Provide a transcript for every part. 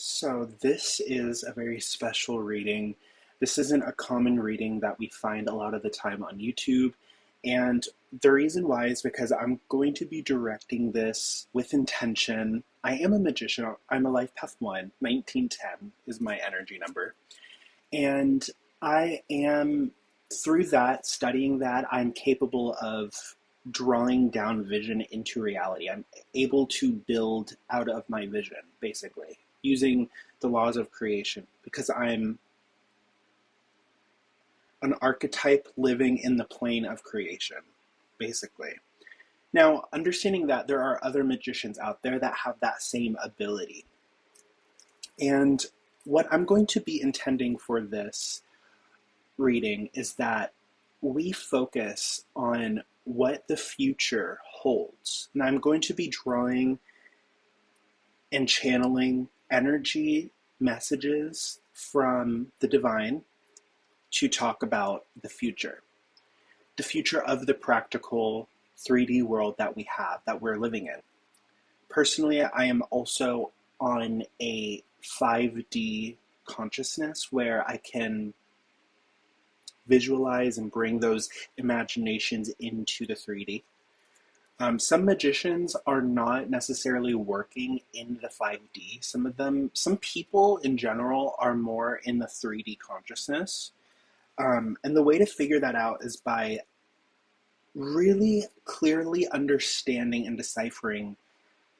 So this is a very special reading. This isn't a common reading that we find a lot of the time on YouTube. And the reason why is because I'm going to be directing this with intention. I am a magician. I'm a life path 1. 1910 is my energy number. And I am, through that, studying that, I'm capable of drawing down vision into reality. I'm able to build out of my vision, basically, using the laws of creation, because I'm an archetype living in the plane of creation, basically. Now, understanding that there are other magicians out there that have that same ability. And what I'm going to be intending for this reading is that we focus on what the future holds. And I'm going to be drawing and channeling energy messages from the divine to talk about the future of the practical 3D world that we have, that we're living in. Personally, I am also on a 5D consciousness where I can visualize and bring those imaginations into the 3D. Some magicians are not necessarily working in the 5D. Some people in general are more in the 3D consciousness. And the way to figure that out is by really clearly understanding and deciphering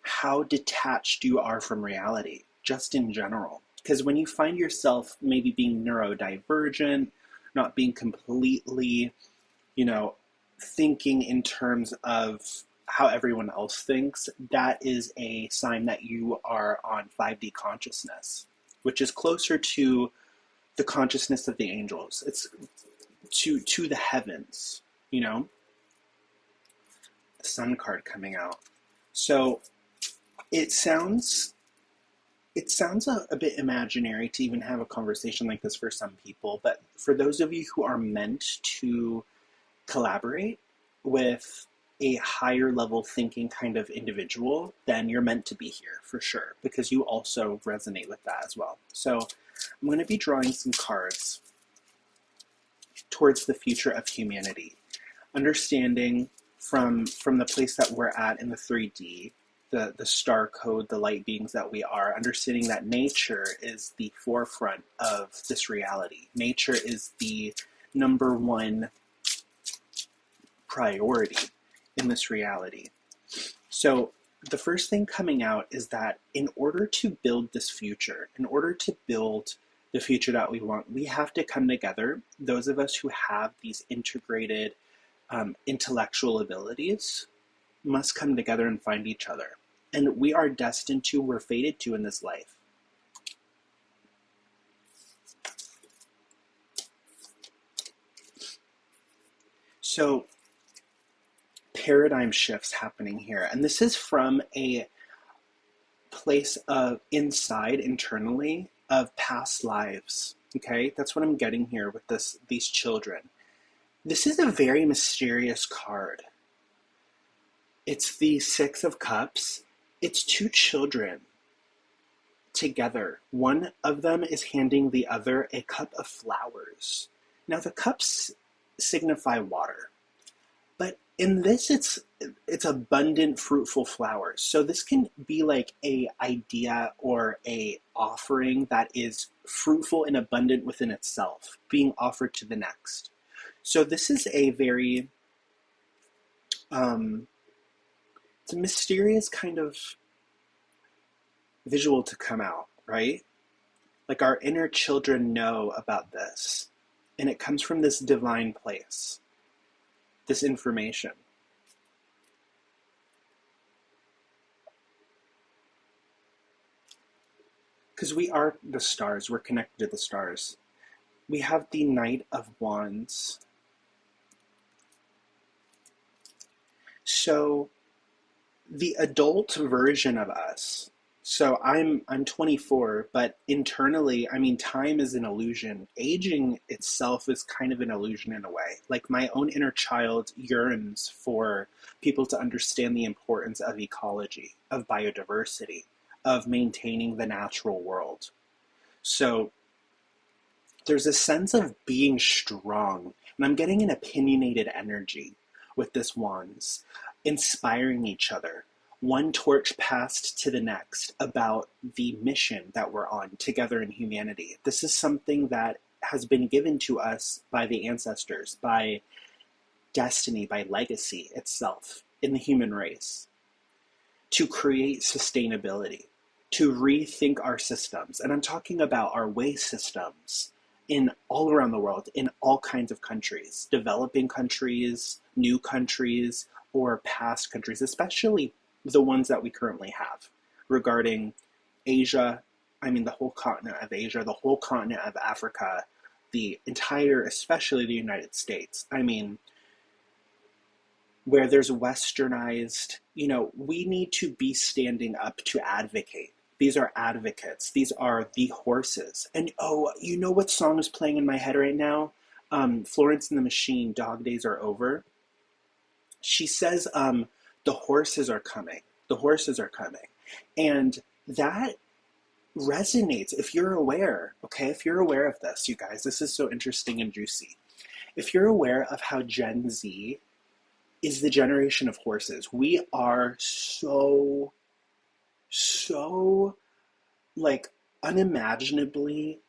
how detached you are from reality, just in general. Because when you find yourself maybe being neurodivergent, not being completely, thinking in terms of how everyone else thinks, that is a sign that you are on 5D consciousness, which is closer to the consciousness of the angels. It's to the heavens, the sun card coming out. So it sounds a bit imaginary to even have a conversation like this for some people, but for those of you who are meant to collaborate with a higher level thinking kind of individual, then you're meant to be here for sure, because you also resonate with that as well. So I'm going to be drawing some cards towards the future of humanity, understanding from the place that we're at in the 3D, the star code, the light beings that we are, understanding that nature is the forefront of this reality. Nature is the number one priority in this reality. So the first thing coming out is that in order to build this future, in order to build the future that we want, we have to come together. Those of us who have these integrated intellectual abilities must come together and find each other. And we are destined to, we're fated to in this life. So paradigm shifts happening here. And this is from a place of internally, of past lives. Okay, that's what I'm getting here with these children. This is a very mysterious card. It's the 6 of Cups. It's 2 children together. One of them is handing the other a cup of flowers. Now the cups signify water, but in this it's abundant, fruitful flowers. So this can be like a idea or a offering that is fruitful and abundant within itself, being offered to the next. So this is a very it's a mysterious kind of visual to come out, right? Like our inner children know about this, and it comes from this divine place, this information. Because we are the stars, we're connected to the stars. We have the Knight of Wands. So the adult version of us, so I'm 24, but internally, time is an illusion. Aging itself is kind of an illusion in a way. Like my own inner child yearns for people to understand the importance of ecology, of biodiversity, of maintaining the natural world. So there's a sense of being strong, and I'm getting an opinionated energy with this wands, inspiring each other, one torch passed to the next about the mission that we're on together in humanity. This is something that has been given to us by the ancestors, by destiny, by legacy itself in the human race, to create sustainability, to rethink our systems. And I'm talking about our waste systems in all around the world, in all kinds of countries, developing countries, new countries, or past countries, especially the ones that we currently have regarding Asia. I mean, the whole continent of Asia, the whole continent of Africa, the entire, especially the United States. I mean, where there's westernized, we need to be standing up to advocate. These are advocates. These are the horses. And you know what song is playing in my head right now? Florence and the Machine, Dog Days Are Over. She says, the horses are coming. The horses are coming. And that resonates if you're aware, okay? If you're aware of this, you guys, this is so interesting and juicy. If you're aware of how Gen Z is the generation of horses, we are so like unimaginably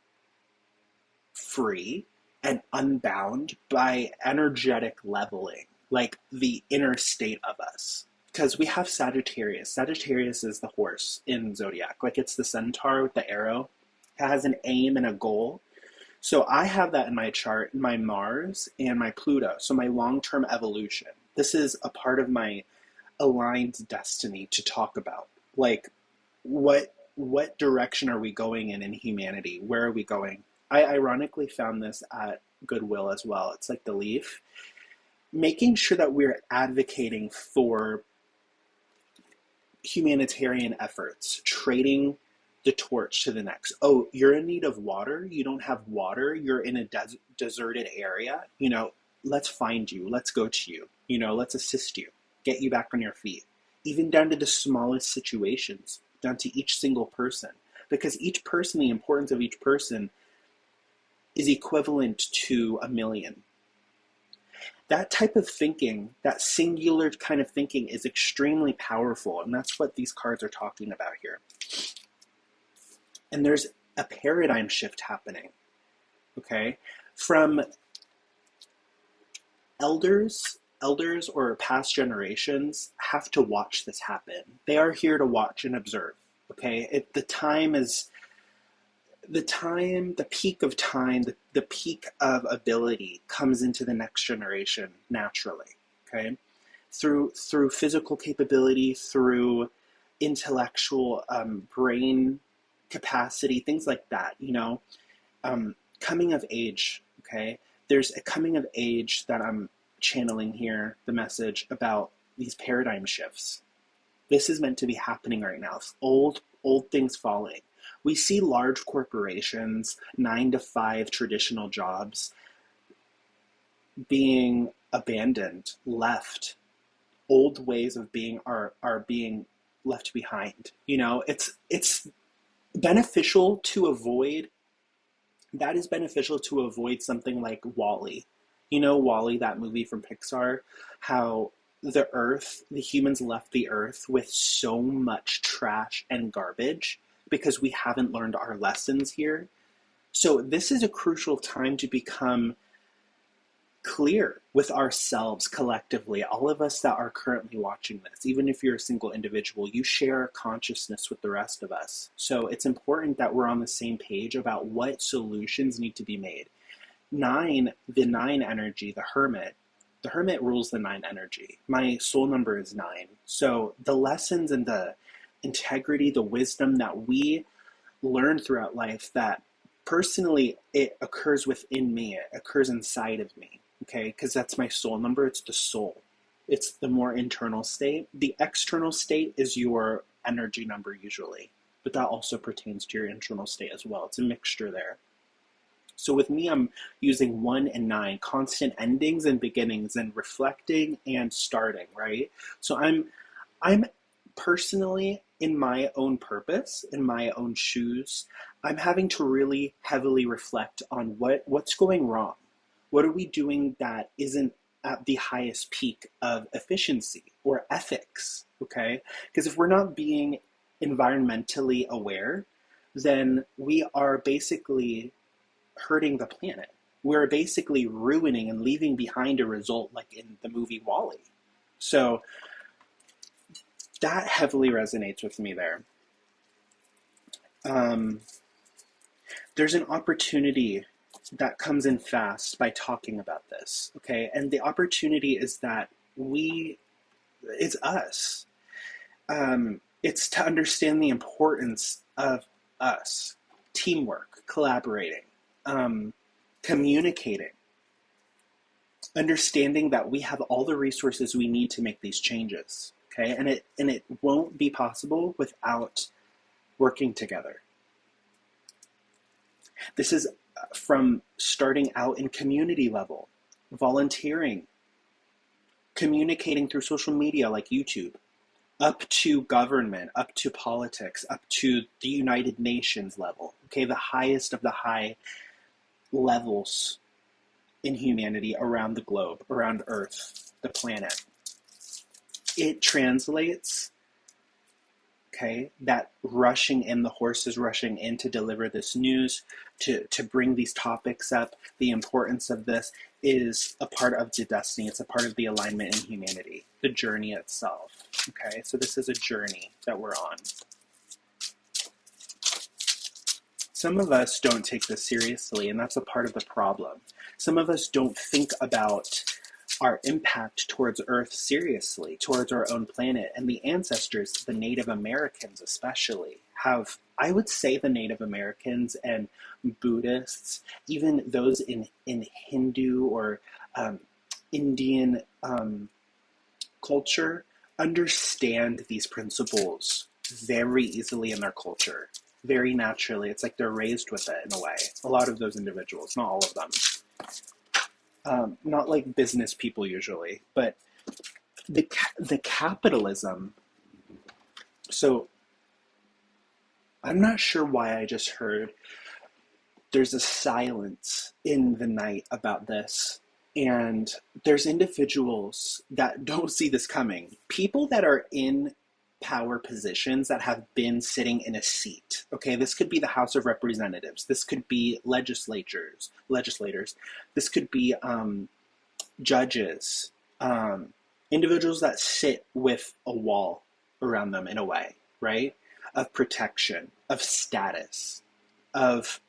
free and unbound by energetic leveling, like the inner state of us. Because we have Sagittarius. Sagittarius is the horse in Zodiac. Like, it's the centaur with the arrow. It has an aim and a goal. So I have that in my chart, my Mars and my Pluto. So my long-term evolution. This is a part of my aligned destiny to talk about. Like, what direction are we going in humanity? Where are we going? I ironically found this at Goodwill as well. It's like the leaf. Making sure that we're advocating for humanitarian efforts, trading the torch to the next. Oh, you're in need of water? You don't have water? You're in a deserted area? Let's find you. Let's go to you. Let's assist you. Get you back on your feet. Even down to the smallest situations, down to each single person. Because each person, the importance of each person is equivalent to a million. That type of thinking, that singular kind of thinking, is extremely powerful, and that's what these cards are talking about here. And there's a paradigm shift happening, okay? From elders or past generations have to watch this happen. They are here to watch and observe, okay? The peak of time, the peak of ability comes into the next generation naturally, okay? Through physical capability, through intellectual brain capacity, things like that, coming of age, okay? There's a coming of age that I'm channeling here, the message about these paradigm shifts. This is meant to be happening right now. Old things falling. We see large corporations, 9-to-5 traditional jobs being abandoned, left. Old ways of being are being left behind. It's beneficial to avoid. That is beneficial to avoid something like WALL-E. WALL-E, that movie from Pixar, how the humans left the earth with so much trash and garbage because we haven't learned our lessons here. So this is a crucial time to become clear with ourselves collectively. All of us that are currently watching this, even if you're a single individual, you share consciousness with the rest of us. So it's important that we're on the same page about what solutions need to be made. The 9 energy, the Hermit rules the 9 energy. My soul number is 9. So the lessons and the integrity, the wisdom that we learn throughout life, that personally it occurs within me, it occurs inside of me, okay? Because that's my soul number. It's the soul. It's the more internal state. The external state is your energy number usually, but that also pertains to your internal state as well. It's a mixture there. So with me, I'm using 1 and 9, constant endings and beginnings, and reflecting and starting, right? So I'm personally in my own purpose, in my own shoes, I'm having to really heavily reflect on what's going wrong. What are we doing that isn't at the highest peak of efficiency or ethics? Okay? Because if we're not being environmentally aware, then we are basically hurting the planet. We're basically ruining and leaving behind a result like in the movie Wall-E. So that heavily resonates with me there. There's an opportunity that comes in fast by talking about this, okay? And the opportunity is that it's us. It's to understand the importance of us, teamwork, collaborating, communicating, understanding that we have all the resources we need to make these changes, okay? And it won't be possible without working together. This is from starting out in community level, volunteering, communicating through social media like YouTube, up to government, up to politics, up to the United Nations level, okay, the highest of the high levels in humanity around the globe, around Earth, the planet. It translates, okay, that the horses rushing in to deliver this news, to bring these topics up, the importance of this is a part of the destiny. It's a part of the alignment in humanity, the journey itself, okay? So this is a journey that we're on. Some of us don't take this seriously, and that's a part of the problem. Some of us don't think about our impact towards Earth seriously, towards our own planet. And the ancestors, the Native Americans especially, have, I would say the Native Americans and Buddhists, even those in Hindu or Indian culture, understand these principles very easily in their culture, very naturally. It's like they're raised with it in a way. A lot of those individuals, not all of them. Not like business people usually, but the capitalism. So I'm not sure why I just heard there's a silence in the night about this. And there's individuals that don't see this coming. People that are in power positions that have been sitting in a seat. Okay, this could be the House of Representatives. This could be legislators. This could be judges, individuals that sit with a wall around them in a way, right? Of protection, of status, of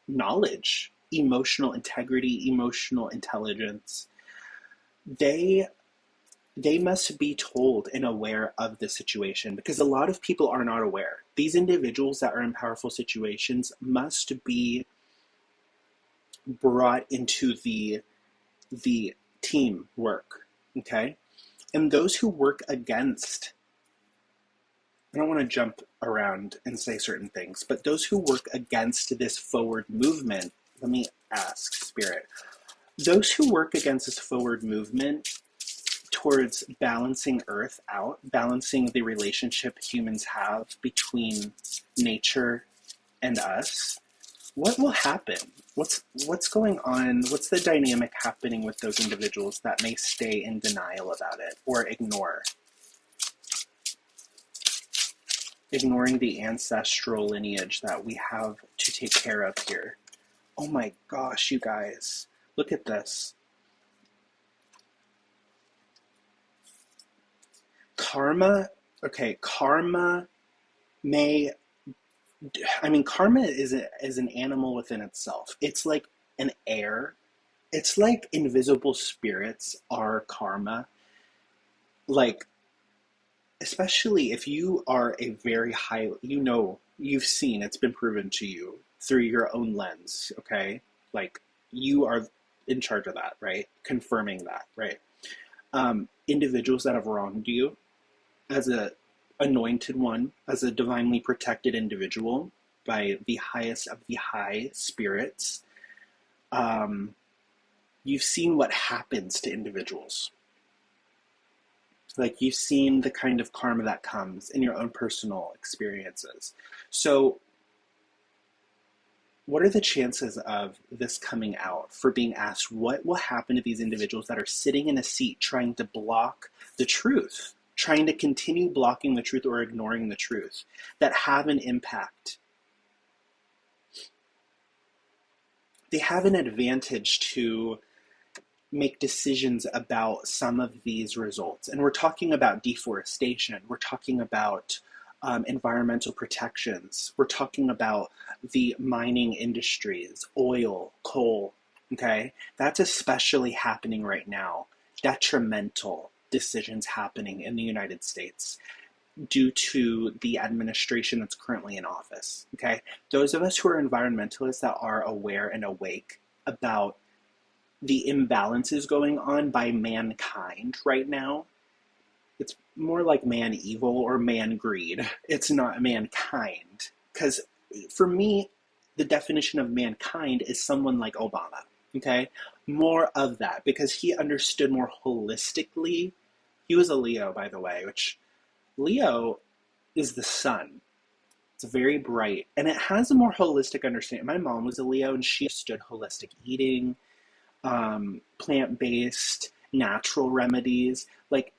knowledge, emotional integrity, emotional intelligence. They must be told and aware of the situation, because a lot of people are not aware. These individuals that are in powerful situations must be brought into the team work, okay? And those who work against, I don't want to jump around and say certain things, but those who work against this forward movement, let me ask Spirit, those who work against this forward movement towards balancing Earth out, balancing the relationship humans have between nature and us, what will happen? What's going on? What's the dynamic happening with those individuals that may stay in denial about it or ignoring the ancestral lineage that we have to take care of here? Oh my gosh, you guys, look at this. Karma karma is an animal within itself. It's like an air. It's like invisible spirits are karma. Like, especially if you are a very high, you've seen, it's been proven to you through your own lens, okay? Like, you are in charge of that, right? Confirming that, right? Individuals that have wronged you, as a anointed one, as a divinely protected individual by the highest of the high spirits, you've seen what happens to individuals. Like, you've seen the kind of karma that comes in your own personal experiences. So what are the chances of this coming out, for being asked what will happen to these individuals that are sitting in a seat trying to block the truth, trying to continue blocking the truth or ignoring the truth, that have an impact? They have an advantage to make decisions about some of these results. And we're talking about deforestation. We're talking about environmental protections. We're talking about the mining industries, oil, coal, okay? That's especially happening right now. Detrimental decisions happening in the United States due to the administration that's currently in office, okay? Those of us who are environmentalists that are aware and awake about the imbalances going on by mankind right now, it's more like man evil or man greed. It's not mankind. Because for me, the definition of mankind is someone like Obama, okay? More of that, because he understood more holistically. He was a Leo, by the way, which Leo is the sun. It's very bright, and it has a more holistic understanding. My mom was a Leo, and she understood holistic eating, plant-based, natural remedies, like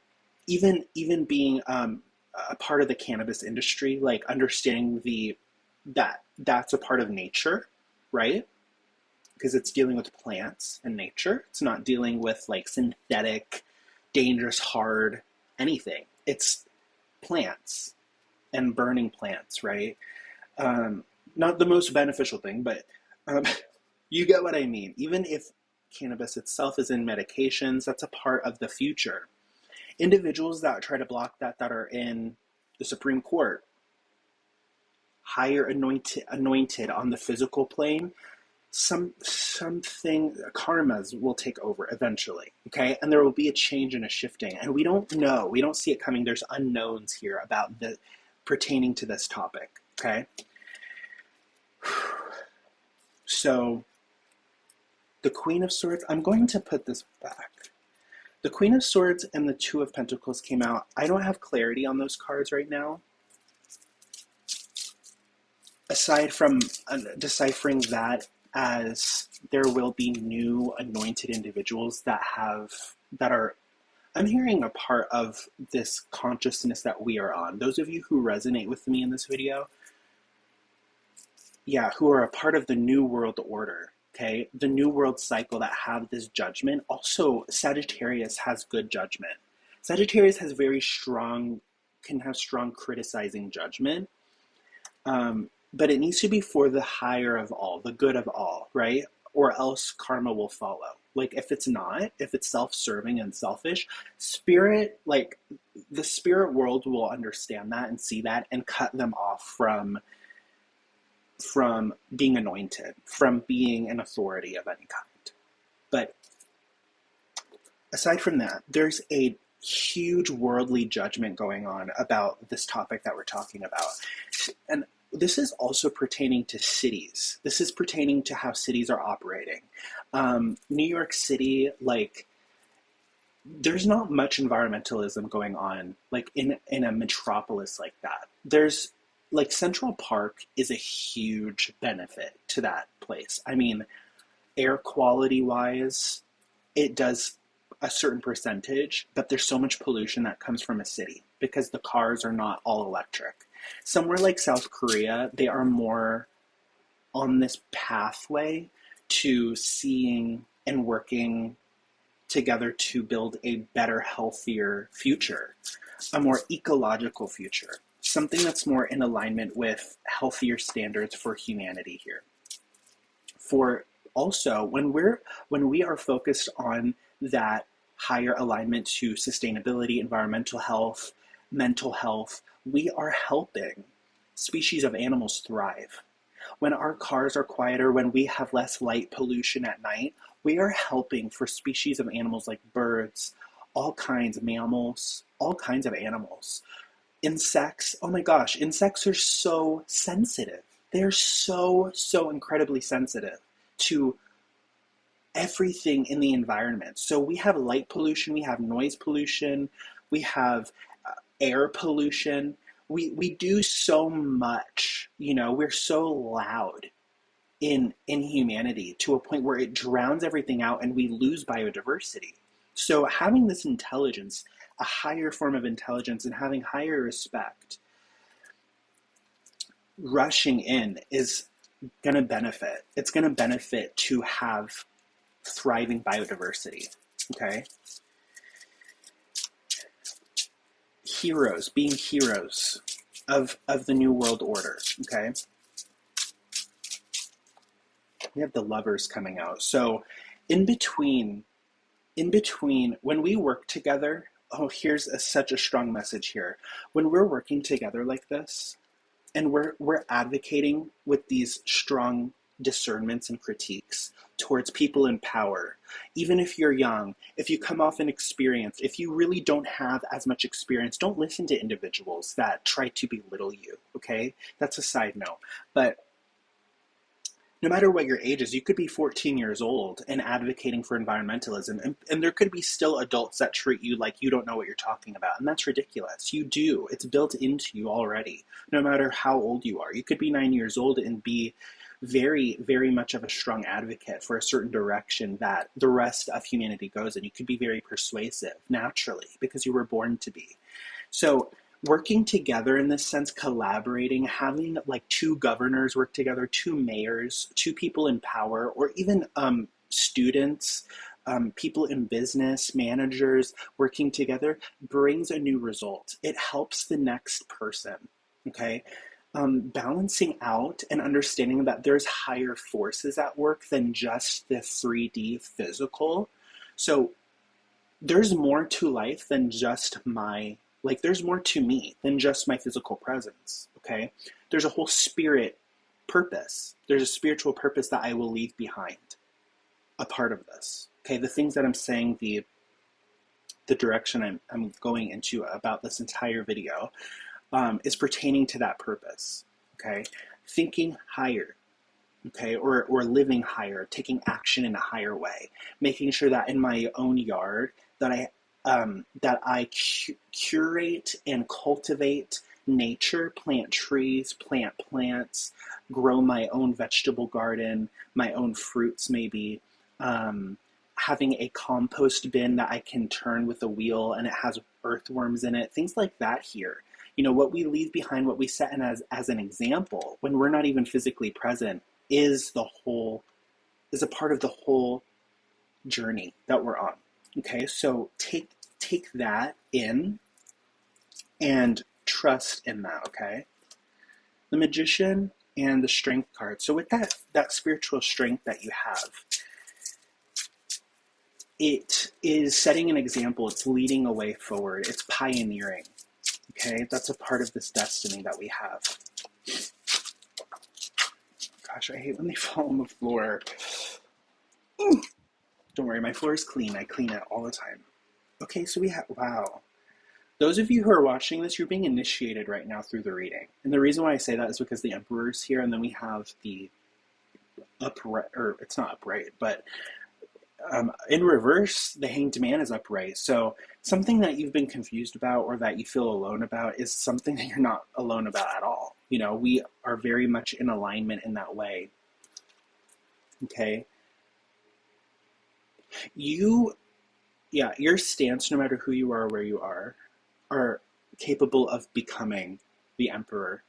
even being a part of the cannabis industry, like understanding that's a part of nature, right? Because it's dealing with plants and nature. It's not dealing with like synthetic, dangerous, hard anything. It's plants and burning plants, right? Not the most beneficial thing, but you get what I mean. Even if cannabis itself is in medications, that's a part of the future. Individuals that try to block that are in the Supreme Court, higher anointed on the physical plane, something, karmas will take over eventually, okay? And there will be a change and a shifting, and we don't know, we don't see it coming. There's unknowns here about the pertaining to this topic, okay? So the Queen of Swords, I'm going to put this back. The Queen of Swords and the Two of Pentacles came out. I don't have clarity on those cards right now. Aside from deciphering that as there will be new anointed individuals that are, I'm hearing, a part of this consciousness that we are on. Those of you who resonate with me in this video, yeah, who are a part of the New World Order, okay? The New World Cycle, that have this judgment. Also, Sagittarius has good judgment. Sagittarius has can have strong criticizing judgment. But it needs to be for the higher of all, the good of all, right? Or else karma will follow. Like, if it's not, if it's self-serving and selfish, spirit, like the spirit world will understand that and see that and cut them off from being anointed, from being an authority of any kind. But aside from that, there's a huge worldly judgment going on about this topic that we're talking about. And this is also pertaining to cities. This is pertaining to how cities are operating. New York City, like, there's not much environmentalism going on, like, in a metropolis like that. There's, like, Central Park is a huge benefit to that place. I mean, air quality wise, it does a certain percentage, but there's so much pollution that comes from a city because the cars are not all electric. Somewhere like South Korea, they are more on this pathway to seeing and working together to build a better, healthier future, a more ecological future, something that's more in alignment with healthier standards for humanity here. For also, when we are focused on that higher alignment to sustainability, environmental health, mental health, we are helping species of animals thrive. When our cars are quieter, when we have less light pollution at night, we are helping for species of animals like birds, all kinds of mammals, all kinds of animals. Insects, oh my gosh, insects are so sensitive. They're so incredibly sensitive to everything in the environment. So we have light pollution, we have noise pollution, We have air pollution. We do so much, we're so loud in humanity to a point where it drowns everything out and we lose biodiversity. So having this intelligence, a higher form of intelligence, and having higher respect, rushing in is going to benefit. It's going to benefit to have thriving biodiversity. Okay? Being heroes of the New World Order. Okay? We have the lovers coming out. So in between, when we work together, here's such a strong message here. When we're working together like this, and we're advocating with these strong discernments and critiques towards people in power, even if you're young, if you come off inexperienced, if you really don't have as much experience, don't listen to individuals that try to belittle you, okay? That's a side note. But no matter what your age is, you could be 14 years old and advocating for environmentalism, and there could be still adults that treat you like you don't know what you're talking about, and that's ridiculous. You do. It's built into you already, no matter how old you are. You could be 9 years old and be very, very much of a strong advocate for a certain direction that the rest of humanity goes in. You could be very persuasive, naturally, because you were born to be. So working together in this sense, collaborating, having like two governors work together, two mayors, two people in power, or even students, people in business, managers working together brings a new result. It helps the next person, okay? Balancing out and understanding that there's higher forces at work than just the 3D physical. So there's more to life than just there's more to me than just my physical presence, okay? There's a whole spirit purpose. There's a spiritual purpose that I will leave behind, a part of this, okay? The things that I'm saying, the direction I'm going into about this entire video is pertaining to that purpose, okay? Thinking higher, okay, or living higher, taking action in a higher way, making sure that in my own yard that I curate and cultivate nature, plant trees, plant plants, grow my own vegetable garden, my own fruits maybe, having a compost bin that I can turn with a wheel and it has earthworms in it, things like that here. What we leave behind, what we set in as an example when we're not even physically present is a part of the whole journey that we're on. Okay, so take that in and trust in that, okay? The Magician and the Strength card. So with that spiritual strength that you have, it is setting an example. It's leading a way forward. It's pioneering, okay? That's a part of this destiny that we have. Gosh, I hate when they fall on the floor. Ooh. Don't worry, my floor is clean. I clean it all the time. Okay, so we have, wow. Those of you who are watching this, you're being initiated right now through the reading. And the reason why I say that is because the Emperor's here, and then we have the upright, or it's not upright, but in reverse, the Hanged Man is upright. So something that you've been confused about or that you feel alone about is something that you're not alone about at all. We are very much in alignment in that way. Okay? Your stance, no matter who you are or where you are capable of becoming the Emperor,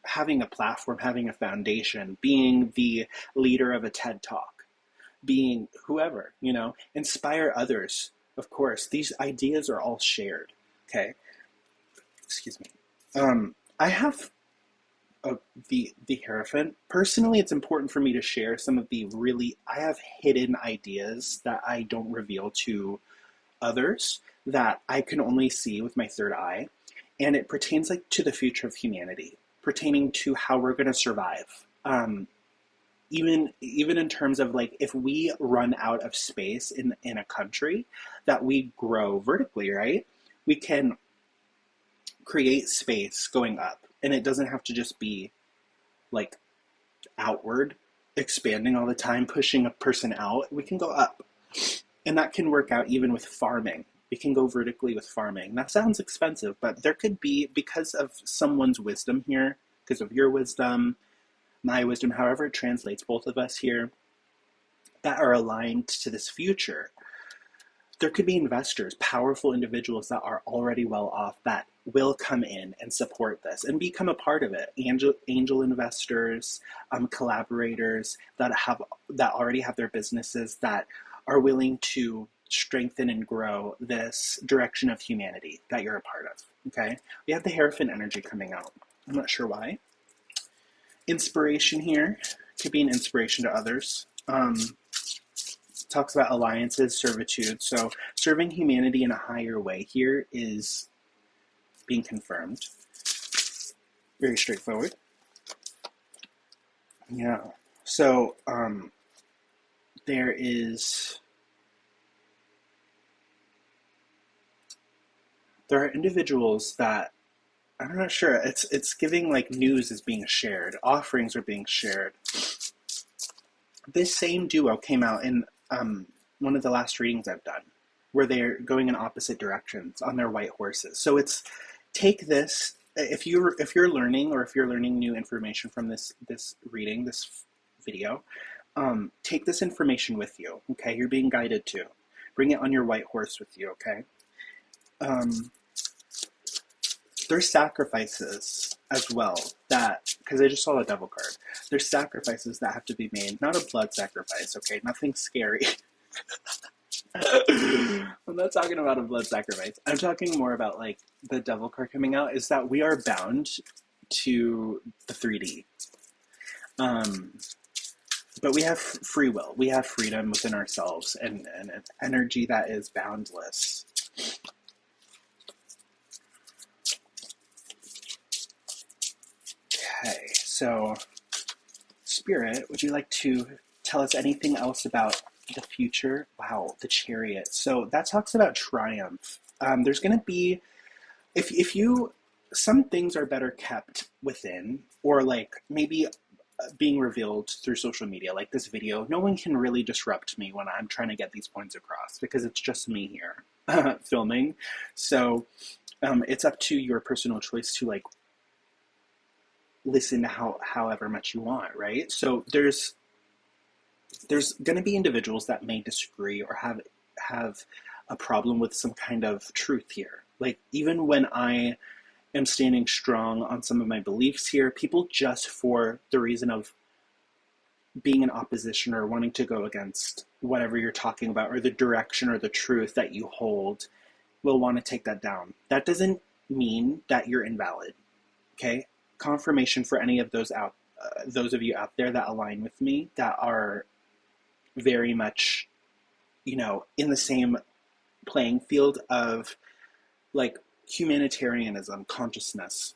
having a platform, having a foundation, being the leader of a TED Talk, being whoever, inspire others. Of course, these ideas are all shared, okay? Excuse me. I have the Hierophant. Personally, it's important for me to share some of I have hidden ideas that I don't reveal to others that I can only see with my third eye. And it pertains to the future of humanity, pertaining to how we're going to survive. Even in terms of if we run out of space in a country, that we grow vertically, right? We can create space going up. And it doesn't have to just be outward, expanding all the time, pushing a person out. We can go up. And that can work out even with farming. We can go vertically with farming. That sounds expensive, but there could be, because of someone's wisdom here, because of your wisdom, my wisdom, however it translates, both of us here, that are aligned to this future. There could be investors, powerful individuals that are already well off that will come in and support this and become a part of it. Angel investors, collaborators that already have their businesses that are willing to strengthen and grow this direction of humanity that you're a part of. Okay, we have the Hierophant energy coming out. I'm not sure why. Inspiration here could be an inspiration to others. Talks about alliances, servitude. So serving humanity in a higher way here is being confirmed. Very straightforward. Yeah. So there are individuals that, I'm not sure, it's giving like news is being shared, offerings are being shared. This same duo came out in one of the last readings I've done, where they're going in opposite directions on their white horses. So it's, take this, if you're learning, or if you're learning new information from this reading, this video, take this information with you. Okay, you're being guided to bring it on your white horse with you. Okay. There's sacrifices as well that, because I just saw the devil card, there's sacrifices that have to be made, not a blood sacrifice, okay, nothing scary. I'm not talking about a blood sacrifice. I'm talking more about like the devil card coming out is that we are bound to the 3D. But we have free will. We have freedom within ourselves and an energy that is boundless. Okay, so Spirit, would you like to tell us anything else about the future? Wow, the Chariot. So that talks about triumph. There's going to be, if you, some things are better kept within, or like maybe being revealed through social media, like this video. No one can really disrupt me when I'm trying to get these points across because it's just me here filming. So it's up to your personal choice to like listen to however much you want, right? So there's going to be individuals that may disagree or have a problem with some kind of truth here. Like even when I am standing strong on some of my beliefs here, people just for the reason of being in opposition or wanting to go against whatever you're talking about or the direction or the truth that you hold will want to take that down. That doesn't mean that you're invalid, okay? Confirmation for any of those of you out there that align with me, that are very much, in the same playing field of like humanitarianism, consciousness.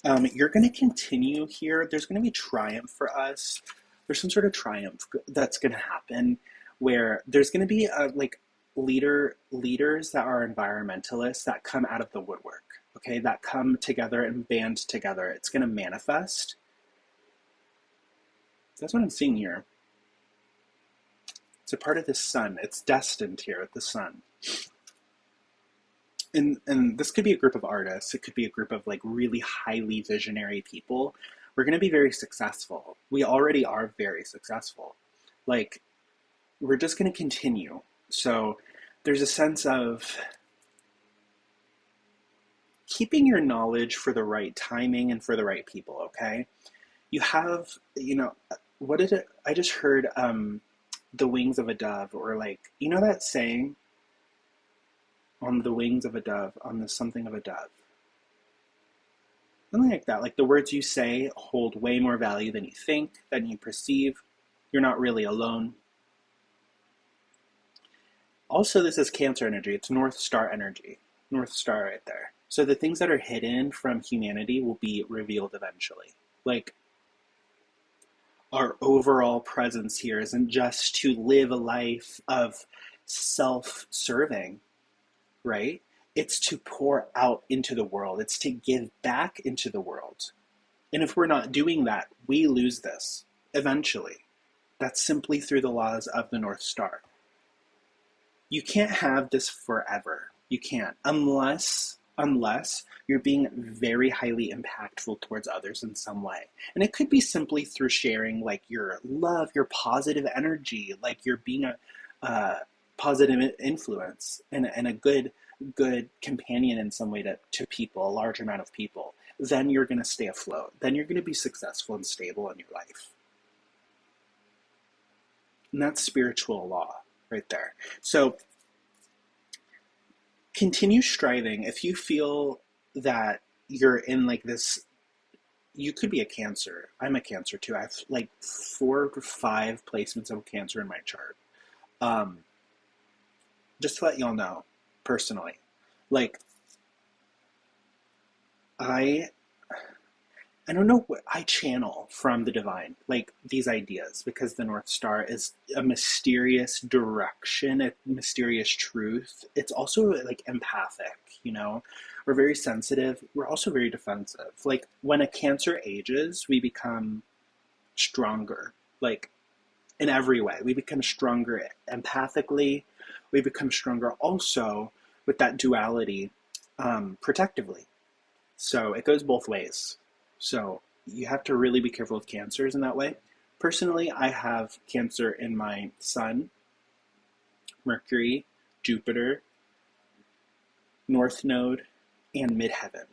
You're going to continue here. There's going to be triumph for us. There's some sort of triumph that's going to happen where there's going to be like leaders that are environmentalists that come out of the woodwork. Okay, that come together and band together. It's going to manifest. That's what I'm seeing here. It's a part of the sun. It's destined here with the sun. And this could be a group of artists. It could be a group of like really highly visionary people. We're going to be very successful. We already are very successful. Like, we're just going to continue. So there's a sense of keeping your knowledge for the right timing and for the right people, okay? You have, what is it? I just heard the wings of a dove, or like, that saying, on the wings of a dove, on the something of a dove. Something like that. Like the words you say hold way more value than you think, than you perceive. You're not really alone. Also, this is Cancer energy. It's North Star energy. North Star right there. So the things that are hidden from humanity will be revealed eventually. Like, our overall presence here isn't just to live a life of self-serving, right? It's to pour out into the world. It's to give back into the world. And if we're not doing that, we lose this eventually. That's simply through the laws of the North Star. You can't have this forever. You can't, unless you're being very highly impactful towards others in some way. And it could be simply through sharing like your love, your positive energy, like you're being a positive influence and a good companion in some way to people, a large amount of people. Then you're going to stay afloat. Then you're going to be successful and stable in your life. And that's spiritual law right there. So continue striving. If you feel that you're in like this, you could be a Cancer. I'm a Cancer too. I have like 4 to 5 placements of Cancer in my chart. Um, just to let y'all know, personally, like I I don't know what I channel from the divine, like these ideas, because the North Star is a mysterious direction, a mysterious truth. It's also like empathic, you know? We're very sensitive. We're also very defensive. Like when a Cancer ages, we become stronger, like in every way. We become stronger empathically. We become stronger also with that duality, protectively. So it goes both ways. So you have to really be careful with Cancers in that way. Personally, I have Cancer in my Sun, Mercury, Jupiter, North Node, and Midheaven.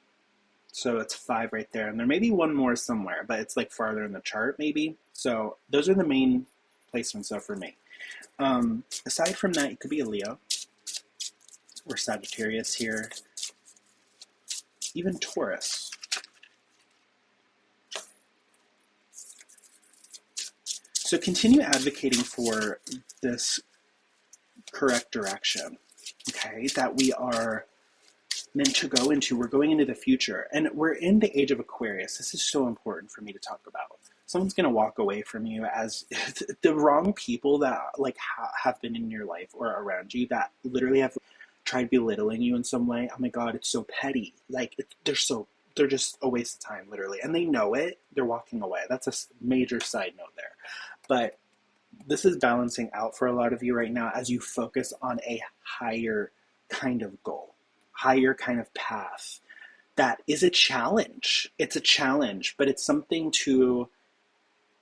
So it's 5 right there. And there may be one more somewhere, but it's like farther in the chart maybe. So those are the main placements though for me. Aside from that, you could be a Leo or Sagittarius here, even Taurus. So continue advocating for this correct direction, okay, that we are meant to go into. We're going into the future, and we're in the age of Aquarius. This is so important for me to talk about. Someone's going to walk away from you as the wrong people that like have been in your life or around you that literally have tried belittling you in some way. Oh my God, it's so petty. Like they're just a waste of time, literally, and they know it. They're walking away. That's a major side note there, but this is balancing out for a lot of you right now as you focus on a higher kind of goal, higher kind of path. That is a challenge. It's a challenge, but it's something to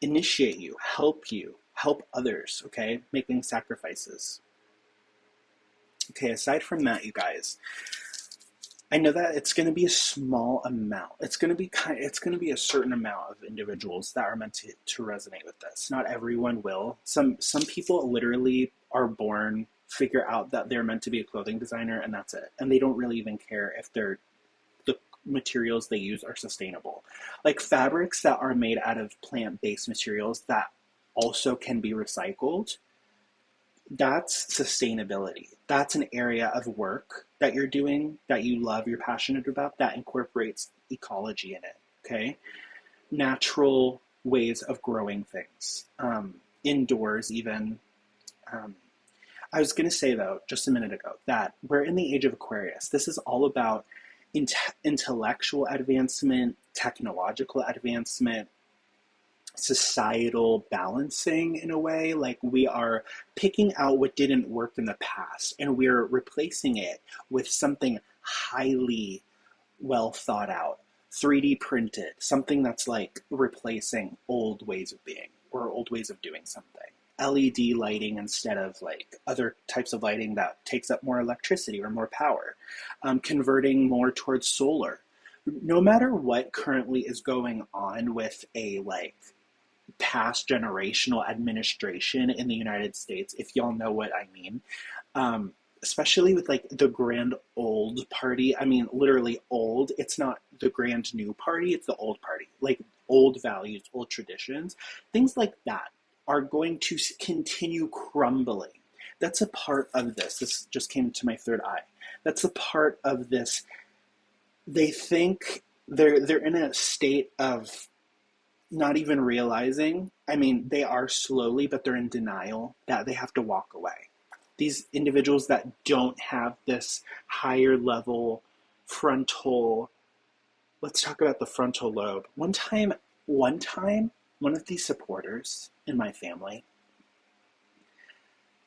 initiate you, help others, okay? Making sacrifices. Okay, aside from that, you guys, I know that it's going to be a small amount. It's going to be a certain amount of individuals that are meant to resonate with this. Not everyone will. Some people literally are born, figure out that they're meant to be a clothing designer, and that's it. And they don't really even care if the materials they use are sustainable. Like fabrics that are made out of plant-based materials that also can be recycled, that's sustainability. That's an area of work that you're doing, that you love, you're passionate about, that incorporates ecology in it, okay? Natural ways of growing things, indoors even. I was going to say, though, just a minute ago, that we're in the age of Aquarius. This is all about intellectual advancement, technological advancement, societal balancing in a way. Like we are picking out what didn't work in the past and we're replacing it with something highly well thought out, 3D printed, something that's like replacing old ways of being or old ways of doing something. LED lighting instead of like other types of lighting that takes up more electricity or more power, converting more towards solar. No matter what currently is going on with a like past generational administration in the United States, if y'all know what I mean, especially with like the grand old party. I mean, literally old. It's not the grand new party, it's the old party. Like old values, old traditions, things like that are going to continue crumbling. That's a part of this. This just came to my third eye. That's a part of this. They think they're in a state of not even realizing. I mean, they are slowly, but they're in denial that they have to walk away. These individuals that don't have this higher level frontal, let's talk about the frontal lobe. One time, one of these supporters in my family,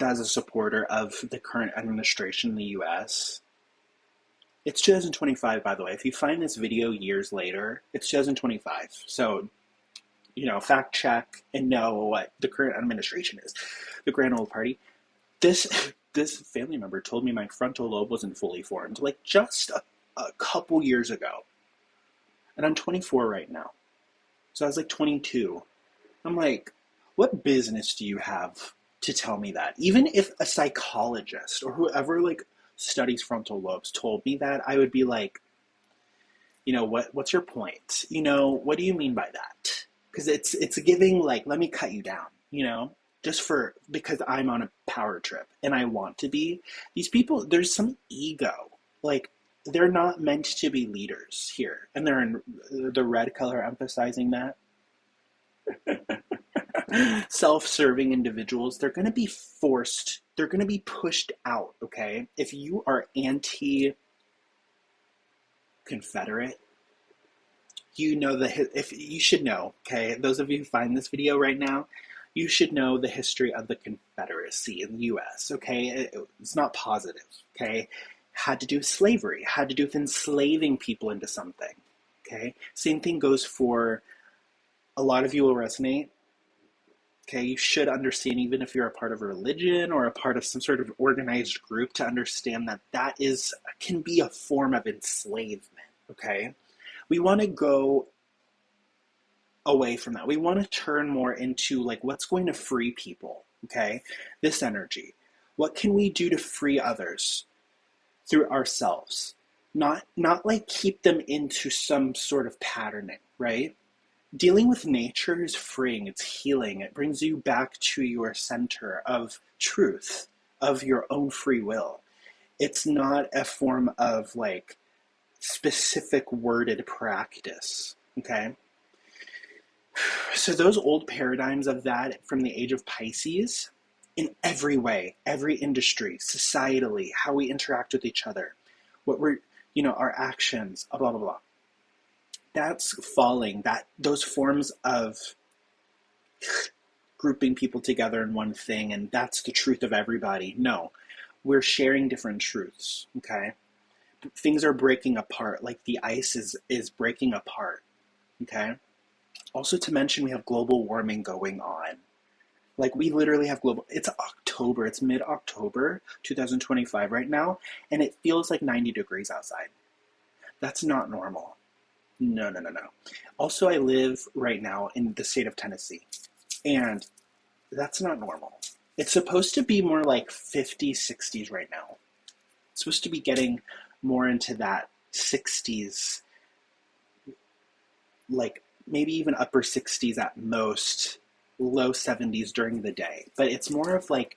as a supporter of the current administration in the US. It's 2025, by the way. If you find this video years later, it's 2025. So, fact check and know what the current administration is. The Grand Old Party. This family member told me my frontal lobe wasn't fully formed, like just a couple years ago. And I'm 24 right now. So I was like 22. I'm like, what business do you have to tell me that? Even if a psychologist or whoever like studies frontal lobes told me that, I would be like, what's your point? What do you mean by that? Because it's giving like, let me cut you down, because I'm on a power trip and I want to be. These people, there's some ego. Like, they're not meant to be leaders here. And they're in the red color emphasizing that. Self-serving individuals, they're going to be forced, they're going to be pushed out, okay? If you are anti-Confederate, if you should know, okay? Those of you who find this video right now, you should know the history of the Confederacy in the US, okay? It's not positive, okay? Had to do with slavery, had to do with enslaving people into something, okay? Same thing goes for, a lot of you will resonate. Okay, you should understand, even if you're a part of a religion or a part of some sort of organized group, to understand that can be a form of enslavement, okay? We want to go away from that. We want to turn more into like, what's going to free people, okay? This energy. What can we do to free others through ourselves? Not like keep them into some sort of patterning, right? Dealing with nature is freeing, it's healing, it brings you back to your center of truth, of your own free will. It's not a form of like specific worded practice, okay? So those old paradigms of that from the age of Pisces, in every way, every industry, societally, how we interact with each other, what we're, our actions, blah, blah, blah. That's falling, those forms of grouping people together in one thing, and that's the truth of everybody. No, we're sharing different truths, okay? Things are breaking apart, like the ice is breaking apart, okay? Also to mention, we have global warming going on. Like, we literally have it's October, it's mid-October, 2025 right now, and it feels like 90 degrees outside. That's not normal. No. Also, I live right now in the state of Tennessee, and that's not normal. It's supposed to be more like 50s, 60s right now. It's supposed to be getting more into that 60s, like maybe even upper 60s at most, low 70s during the day. But it's more of like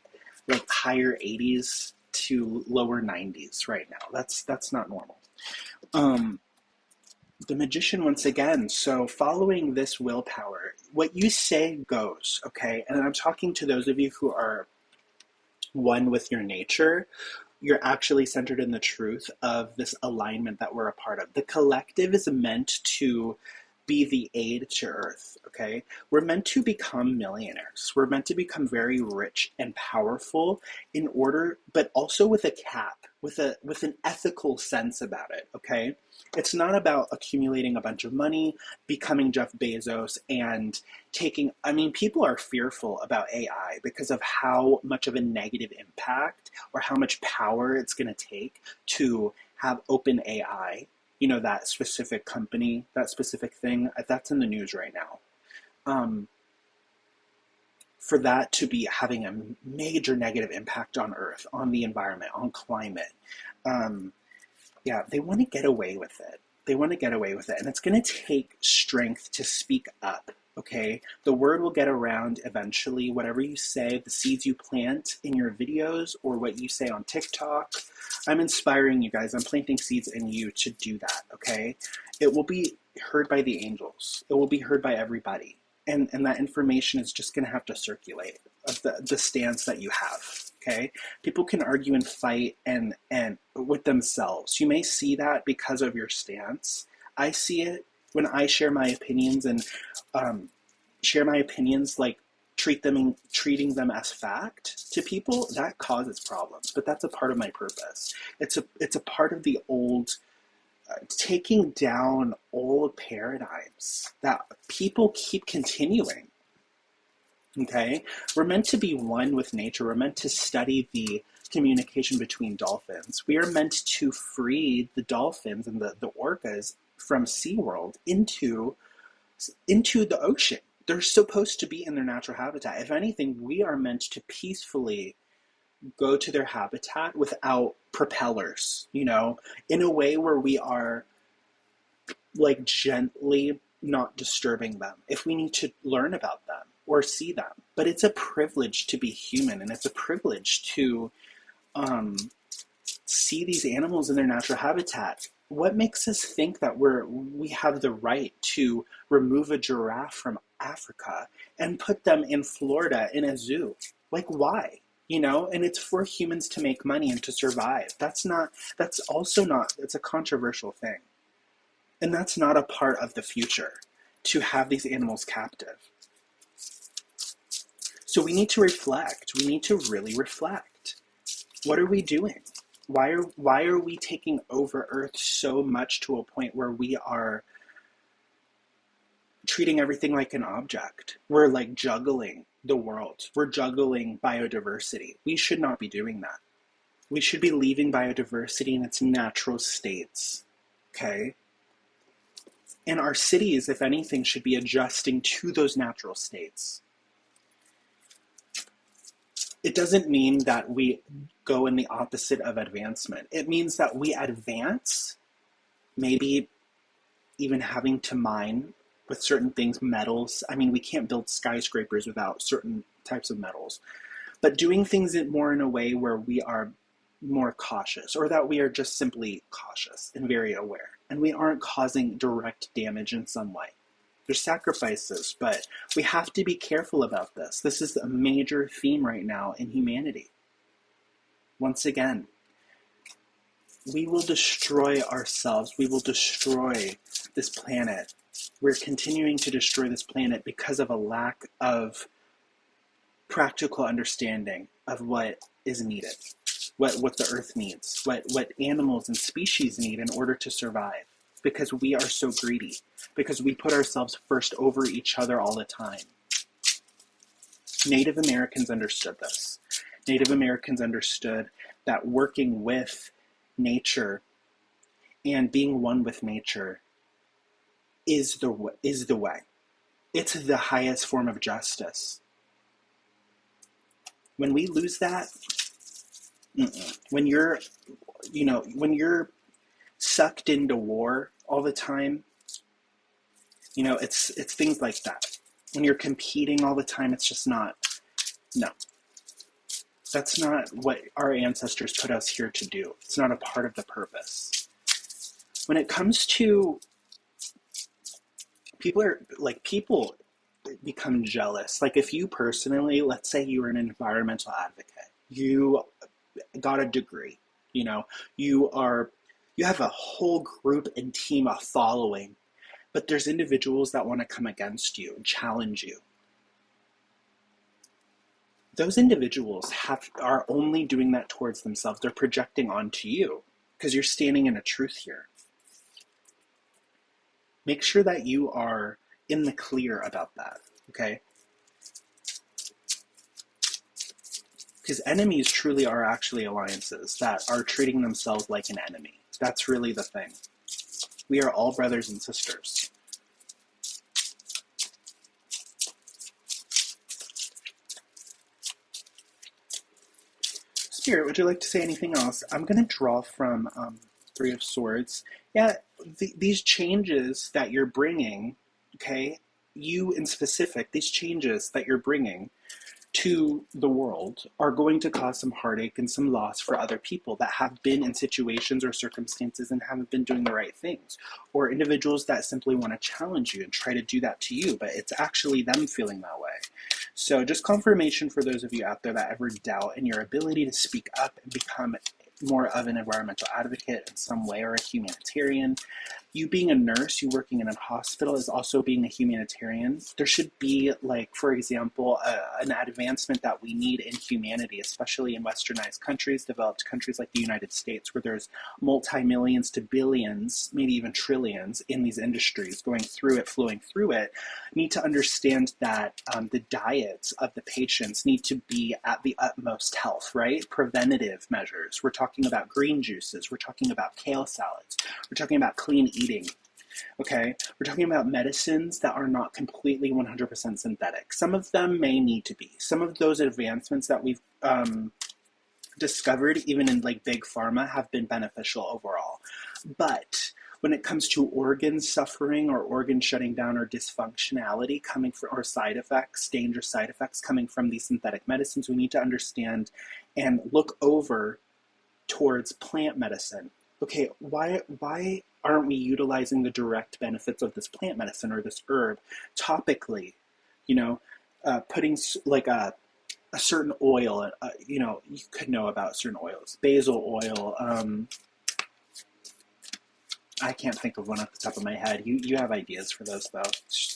higher 80s to lower 90s right now. That's not normal. The Magician once again, so following this willpower, what you say goes, okay? And I'm talking to those of you who are one with your nature. You're actually centered in the truth of this alignment that we're a part of. The collective is meant to be the aid to Earth, okay? We're meant to become millionaires. We're meant to become very rich and powerful but also with a cap, with an ethical sense about it, okay? It's not about accumulating a bunch of money, becoming Jeff Bezos, and people are fearful about AI because of how much of a negative impact or how much power it's going to take to have open AI, that specific company, that specific thing, that's in the news right now. For that to be having a major negative impact on Earth, on the environment, on climate. They want to get away with it. And it's going to take strength to speak up, okay? The word will get around eventually. Whatever you say, the seeds you plant in your videos or what you say on TikTok, I'm inspiring you guys. I'm planting seeds in you to do that, okay? It will be heard by the angels. It will be heard by everybody. And that information is just going to have to circulate of the stance that you have, okay? People can argue and fight and with themselves. You may see that because of your stance. I see it when I share my opinions like treating them as fact. To people, that causes problems, but that's a part of my purpose. It's a part of the old, taking down old paradigms that people keep continuing. Okay? We're meant to be one with nature. We're meant to study the communication between dolphins. We are meant to free the dolphins and the orcas from SeaWorld into the ocean. They're supposed to be in their natural habitat. If anything, we are meant to peacefully go to their habitat without propellers, in a way where we are like gently not disturbing them if we need to learn about them or see them. But it's a privilege to be human, and it's a privilege to see these animals in their natural habitat. What makes us think that we have the right to remove a giraffe from Africa and put them in Florida in a zoo? Like, why? And it's for humans to make money and to survive. It's a controversial thing. And that's not a part of the future, to have these animals captive. So we need to reflect. We need to really reflect. What are we doing? Why are we taking over Earth so much to a point where we are treating everything like an object? We're like juggling the world. We're juggling biodiversity. We should not be doing that. We should be leaving biodiversity in its natural states. Okay? And our cities, if anything, should be adjusting to those natural states. It doesn't mean that we go in the opposite of advancement. It means that we advance, maybe even having to mine with certain things, metals. I mean, we can't build skyscrapers without certain types of metals. But doing things more in a way where we are more cautious, or that we are just simply cautious and very aware, and we aren't causing direct damage in some way. There's sacrifices, but we have to be careful about this. This is a major theme right now in humanity. Once again, we will destroy ourselves. We will destroy this planet. We're continuing to destroy this planet because of a lack of practical understanding of what is needed, what the earth needs, what animals and species need in order to survive. Because we are so greedy, because we put ourselves first over each other all the time. Native Americans understood this. Native Americans understood that working with nature and being one with nature is the way. It's the highest form of justice. When we lose that, when you're sucked into war all the time, it's things like that. When you're competing all the time, it's just not, no. That's not what our ancestors put us here to do. It's not a part of the purpose. When it comes to people become jealous. Like, if you personally, let's say you were an environmental advocate, you got a degree, you have a whole group and team, a following, but there's individuals that want to come against you and challenge you. Those individuals are only doing that towards themselves. They're projecting onto you because you're standing in a truth here. Make sure that you are in the clear about that, okay? Because enemies truly are actually alliances that are treating themselves like an enemy. That's really the thing. We are all brothers and sisters. Spirit, would you like to say anything else? I'm going to draw from Three of Swords. Yeah, these changes that you're bringing, okay, you in specific, these changes that you're bringing to the world are going to cause some heartache and some loss for other people that have been in situations or circumstances and haven't been doing the right things, or individuals that simply want to challenge you and try to do that to you, but it's actually them feeling that way. So just confirmation for those of you out there that ever doubt in your ability to speak up and become more of an environmental advocate in some way, or a humanitarian, you being a nurse, you working in a hospital is also being a humanitarian. There should be, like, for example, an advancement that we need in humanity, especially in westernized countries, developed countries like the United States, where there's multi-millions to billions, maybe even trillions in these industries going through it, flowing through it, need to understand that the diets of the patients need to be at the utmost health, right? Preventative measures. We're talking about green juices. We're talking about kale salads. We're talking about clean eating, okay? We're talking about medicines that are not completely 100% synthetic. Some of them may need to be. Some of those advancements that we've discovered, even in like big pharma, have been beneficial overall. But when it comes to organ suffering or organ shutting down or dysfunctionality coming from, or side effects, dangerous side effects coming from these synthetic medicines, we need to understand and look over towards plant medicine. Okay, why aren't we utilizing the direct benefits of this plant medicine or this herb topically? You know, putting like a certain oil. You know, you could know about certain oils. Basil oil. I can't think of one off the top of my head. You have ideas for those though.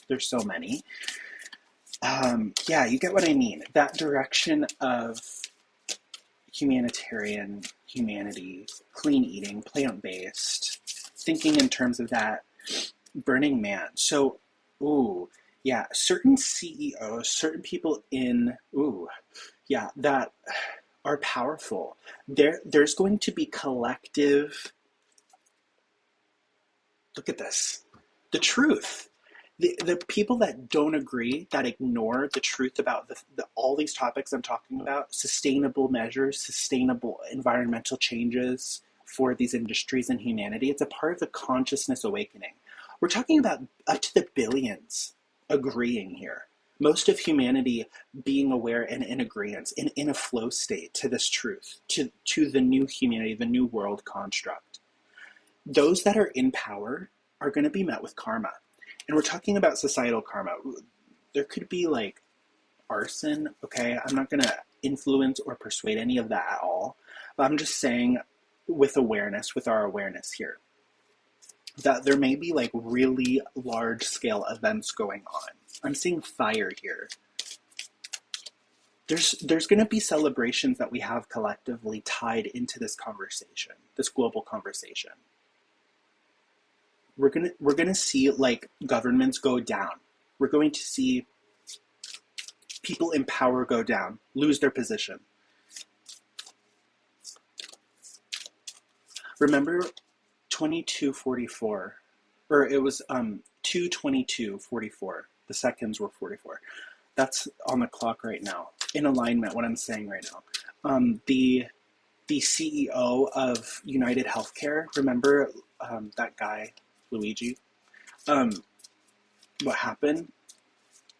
There's so many. Yeah, you get what I mean. That direction of humanitarian, humanity, clean eating, plant-based, thinking in terms of that Burning Man. So, ooh, yeah, certain CEOs, certain people in, ooh, yeah, that are powerful. There's going to be collective, look at this, the truth. The people that don't agree, that ignore the truth about all these topics I'm talking about, sustainable measures, sustainable environmental changes for these industries and humanity, it's a part of the consciousness awakening. We're talking about up to the billions agreeing here. Most of humanity being aware and in agreement, in a flow state to this truth, to the new humanity, the new world construct. Those that are in power are going to be met with karma. And we're talking about societal karma. There could be like arson, okay? I'm not going to influence or persuade any of that at all. But I'm just saying with awareness, with our awareness here, that there may be like really large scale events going on. I'm seeing fire here. There's going to be celebrations that we have collectively tied into this conversation, this global conversation. We're gonna see like governments go down. We're going to see people in power go down, lose their position. Remember 2244, or it was 2:22:44. The seconds were 44. That's on the clock right now. In alignment, what I'm saying right now. The CEO of United Healthcare, remember that guy, Luigi? What happened?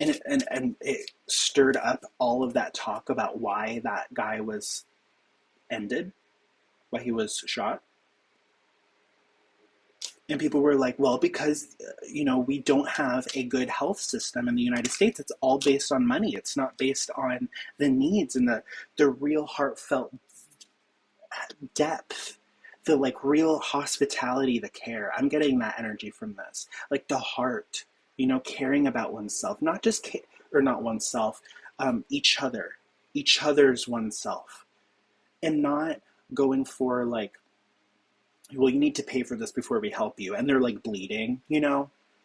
And it stirred up all of that talk about why that guy was ended, why he was shot. And people were like, well, because, we don't have a good health system in the United States. It's all based on money. It's not based on the needs and the real heartfelt depth, the like real hospitality, the care. I'm getting that energy from this. Like the heart, caring about oneself, not just, or not oneself, each other's oneself. And not going for like, well, you need to pay for this before we help you. And they're like bleeding,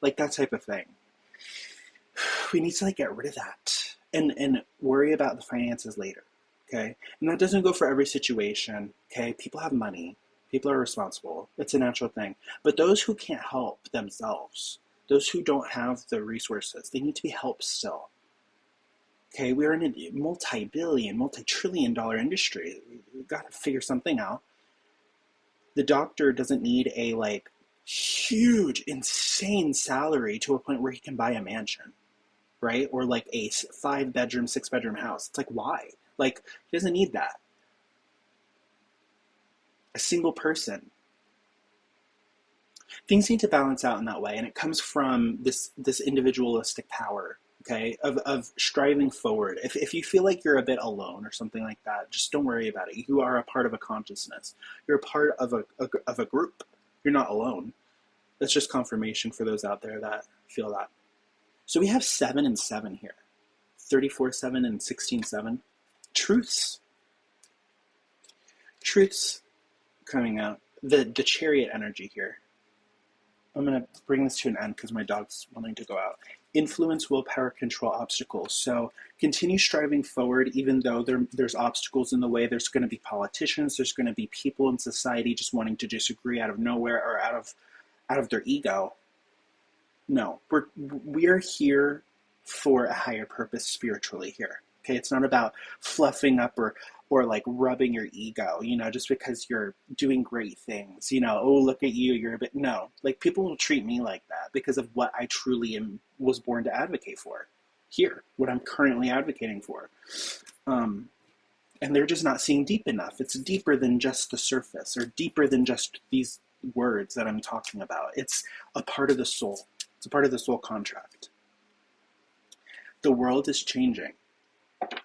like that type of thing. We need to like get rid of that and worry about the finances later. Okay. And that doesn't go for every situation. Okay. People have money. People are responsible. It's a natural thing. But those who can't help themselves, those who don't have the resources, they need to be helped still. Okay. We're in a multi-billion, multi-trillion dollar industry. We've got to figure something out. The doctor doesn't need a like huge, insane salary to a point where he can buy a mansion, right? Or like a 5-bedroom, 6-bedroom house. It's like, why? Like, he doesn't need that. A single person. Things need to balance out in that way, and it comes from this individualistic power, okay, of striving forward. If you feel like you're a bit alone or something like that, just don't worry about it. You are a part of a consciousness. You're a part of a group. You're not alone. That's just confirmation for those out there that feel that. So we have 7 and 7 here. 34-7 and 16-7. Truths. Truths coming out. The chariot energy here. I'm going to bring this to an end because my dog's wanting to go out. Influence, willpower, control obstacles. So continue striving forward even though there's obstacles in the way. There's going to be politicians. There's going to be people in society just wanting to disagree out of nowhere or out of their ego. No, we are here for a higher purpose spiritually here. Okay, it's not about fluffing up or like rubbing your ego, just because you're doing great things, oh, look at you, you're a bit, no, like people will treat me like that because of what I truly was born to advocate for here, what I'm currently advocating for. And they're just not seeing deep enough. It's deeper than just the surface or deeper than just these words that I'm talking about. It's a part of the soul. It's a part of the soul contract. The world is changing.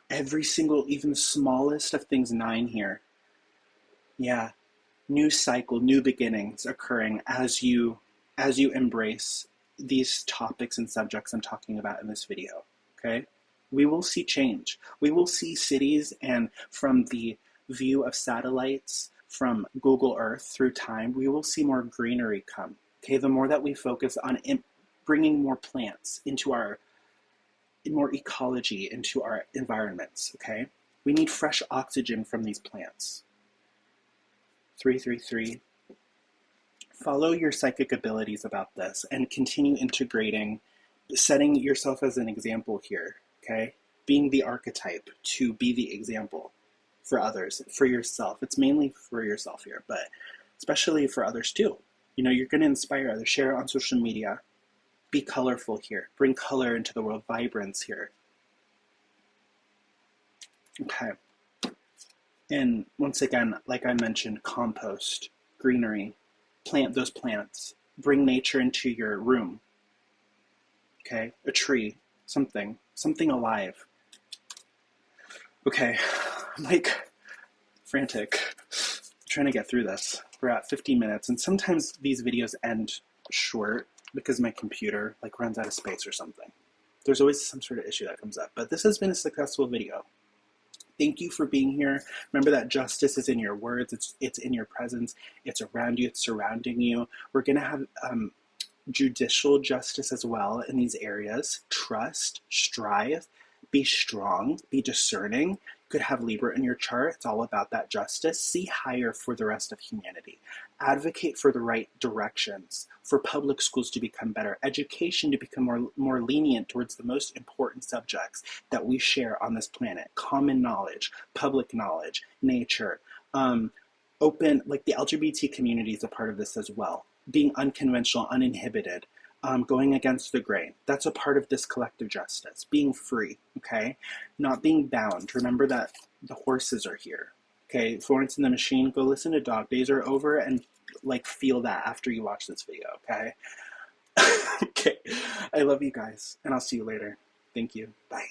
Every single, even the smallest of things, 9 here. Yeah, new cycle, new beginnings occurring as you embrace these topics and subjects I'm talking about in this video, okay? We will see change. We will see cities, and from the view of satellites, from Google Earth through time, we will see more greenery come, okay? The more that we focus on bringing more plants into more ecology into our environments, okay? We need fresh oxygen from these plants. 333. Follow your psychic abilities about this and continue integrating, setting yourself as an example here, okay? Being the archetype to be the example for others, for yourself. It's mainly for yourself here, but especially for others too. You're going to inspire others. Share it on social media. Be colorful here. Bring color into the world. Vibrance here. Okay. And once again, like I mentioned, compost, greenery, plant those plants. Bring nature into your room. Okay? A tree. Something alive. Okay. I'm like frantic. I'm trying to get through this. We're at 50 minutes, and sometimes these videos end short because my computer runs out of space or something. There's always some sort of issue that comes up, but this has been a successful video. Thank you for being here. Remember that justice is in your words, it's in your presence, it's around you, it's surrounding you. We're going to have judicial justice as well in these areas. Trust, strive, be strong, be discerning. You could have Libra in your chart. It's all about that justice. See higher for the rest of humanity. Advocate for the right directions, for public schools to become better, education to become more lenient towards the most important subjects that we share on this planet. Common knowledge, public knowledge, nature, open, the LGBT community is a part of this as well. Being unconventional, uninhibited, going against the grain. That's a part of this collective justice. Being free, okay? Not being bound. Remember that the horses are here, okay? Florence and the Machine, go listen to Dog Days Are Over and feel that after you watch this video, okay? Okay, I love you guys, and I'll see you later. Thank you. Bye.